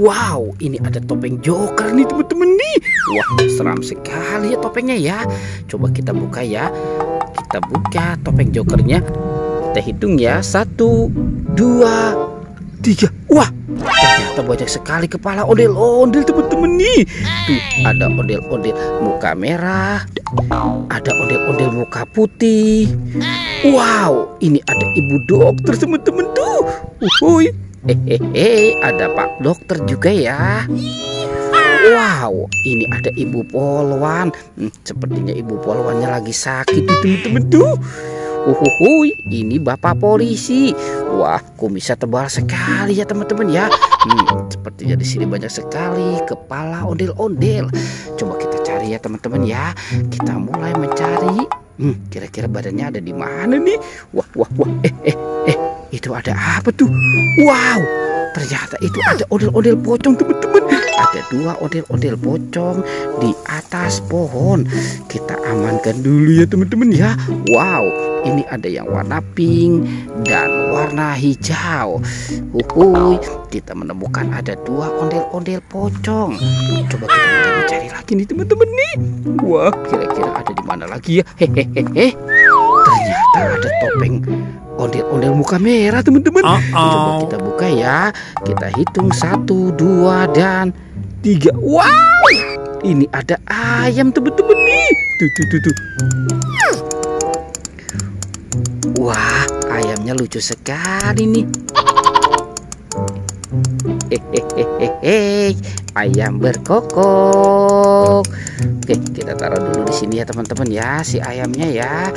Wow, ini ada topeng Joker nih teman-teman nih. Wah, seram sekali ya topengnya ya. Coba kita buka ya. Kita buka topeng Jokernya. Kita hitung ya, 1, 2, 3. Wah, ternyata banyak sekali kepala ondel-ondel teman-teman nih. Tuh, ada ondel-ondel muka merah, ada ondel-ondel muka putih. Wow, ini ada ibu dokter teman-teman tuh. Uhuy. Ada Pak Dokter juga ya. Wow, ini ada ibu polwan. Sepertinya ibu polwannya lagi sakit tuh teman-teman tuh. Uhuhuy, ini Bapak polisi. Wah, kumisnya tebal sekali ya teman-teman ya. Sepertinya di sini banyak sekali kepala ondel-ondel. Coba kita cari ya teman-teman ya. Kita mulai mencari. Kira-kira badannya ada di mana nih? Wah. Itu ada apa tuh? Wow, ternyata itu ada ondel-ondel pocong teman-teman. Ada 2 ondel-ondel pocong di atas pohon. Kita amankan dulu ya teman-teman ya. Wow, ini ada yang warna pink dan warna hijau. Kita menemukan ada 2 ondel-ondel pocong. Coba kita mulai mencari lagi nih teman-teman nih. Wah, kira-kira ada di mana lagi ya? Ternyata ada topeng ondel-ondel muka merah teman-teman. Coba kita buka ya. Kita hitung 1, 2, dan 3. Wow, ini ada ayam teman-teman nih. Tuh. Wah, ayamnya lucu sekali nih. Ayam berkokok. Oke, kita taruh dulu di sini ya teman-teman ya, si ayamnya ya.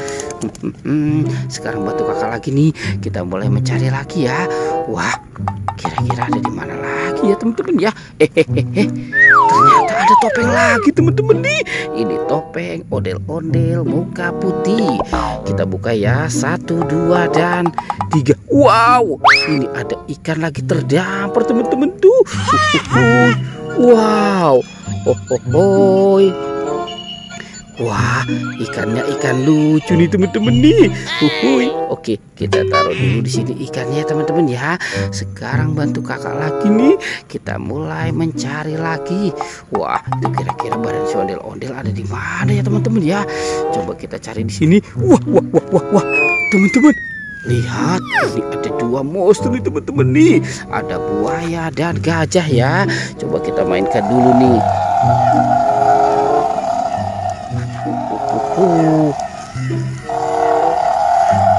Sekarang bantu kakak lagi nih. Kita mulai mencari lagi ya. Wah, kira-kira ada di mana lagi ya teman-teman ya. Ternyata ada topeng lagi teman-teman nih. Ini topeng ondel-ondel muka putih. Kita buka ya, 1, 2, dan 3. Wow, ini ada ikan lagi terdampar teman-teman tuh. Wow. Wah, ikannya ikan lucu nih teman-teman nih. Oke, kita taruh dulu di sini ikannya teman-teman ya. Sekarang bantu kakak lagi nih. Kita mulai mencari lagi. Wah, itu kira-kira badan si ondel-ondel ada di mana ya teman-teman ya? Coba kita cari di sini. Wah. Teman-teman, lihat, ini ada 2 monster nih teman-teman nih. Ada buaya dan gajah ya. Coba kita mainkan dulu nih.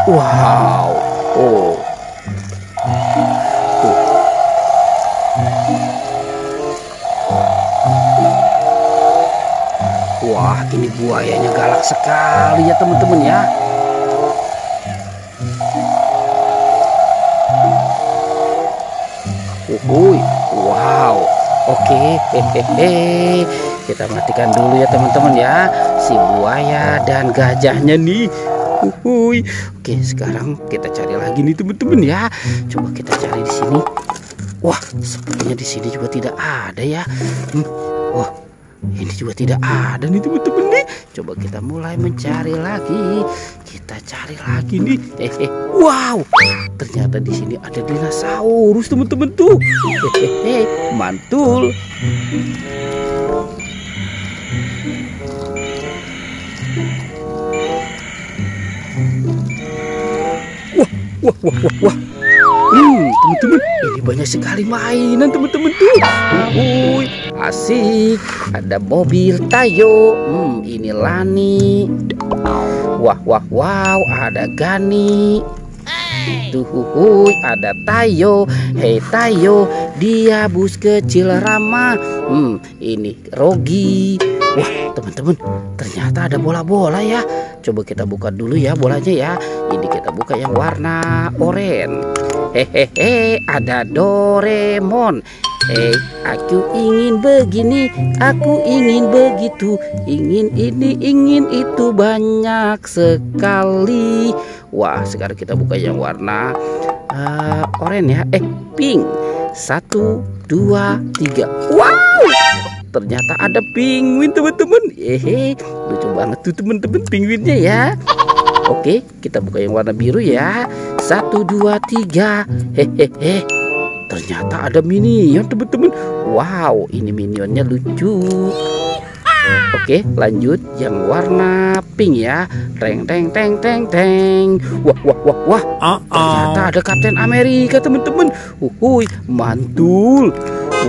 Wow. Wah, ini buayanya galak sekali ya teman-teman ya. Wow. Oke, kita matikan dulu ya teman-teman ya, si buaya dan gajahnya nih. Oke, sekarang kita cari lagi nih teman-teman ya. Coba kita cari di sini. Wah, sepertinya di sini juga tidak ada ya. Wah, ini juga tidak ada nih teman-teman nih. Coba kita mulai mencari lagi. Kita cari lagi nih. Wow, ternyata di sini ada dinosaurus teman-teman tuh. Mantul. Wah. Teman-teman, ini banyak sekali mainan teman-teman tuh. Asik. Ada mobil Tayo. Ini Lani. Wow, ada Gani. Ada Tayo. Hei Tayo, dia bus kecil ramah. Ini Rogi. Wah, teman-teman, ternyata ada bola-bola ya. Coba kita buka dulu ya bolanya ya. Ini kita buka yang warna oranye. Ada Doraemon. Aku ingin begini, aku ingin begitu, ingin ini, ingin itu, banyak sekali. Wah, sekarang kita buka yang warna oranye ya. Pink. 1, 2, 3. Wow, ternyata ada penguin teman-teman. Lucu banget tuh teman-teman penguinnya ya. Oke, kita buka yang warna biru ya. 1, 2, 3. ternyata ada minion teman-teman. Wow, ini minionnya lucu. Oke, lanjut yang warna pink ya. Teng teng teng teng teng. Wah wah wah wah. Ternyata ada Kapten Amerika teman-teman. Mantul.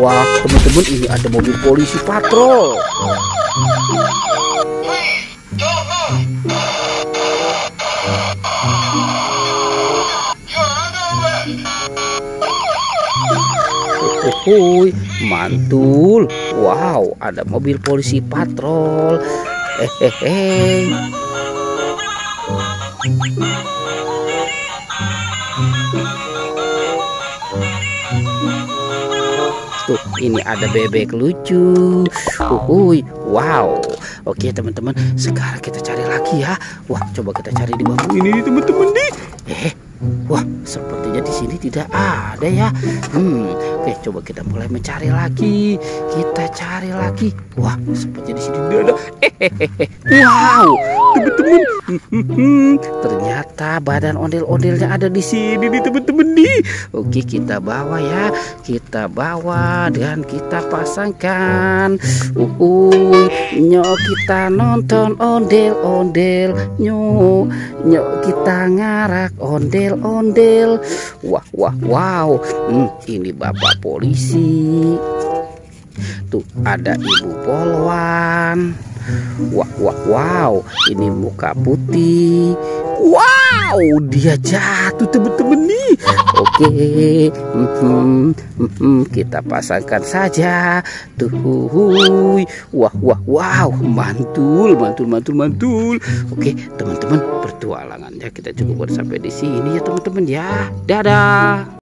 Wah teman-teman, ini ada mobil polisi patrol. Mantul. Wow, ada mobil polisi patrol. Tuh, ini ada bebek lucu. Wow. Oke teman-teman, sekarang kita cari lagi ya. Wah, coba kita cari di bambu ini teman-teman nih. Wah, sepertinya di sini tidak ada ya. Oke, coba kita mulai mencari lagi. Kita cari lagi. Wah, sepertinya di sini tidak ada. Wow, teman-teman. Ternyata badan ondel-ondelnya ada di sini nih teman-teman nih. Oke, kita bawa ya. Kita bawa dan kita pasangkan. Nyok kita nonton ondel-ondel. Nyok kita ngarak ondel-ondel. Wow. Ini bapak polisi. Tuh ada ibu polwan. Wow. Ini muka putih. Wow, dia jatuh teman-teman nih. Oke, kita pasangkan saja. Tuh, wow, mantul. Oke, teman-teman, pertualangannya kita cukup sampai di sini ya teman-teman ya. Dadah.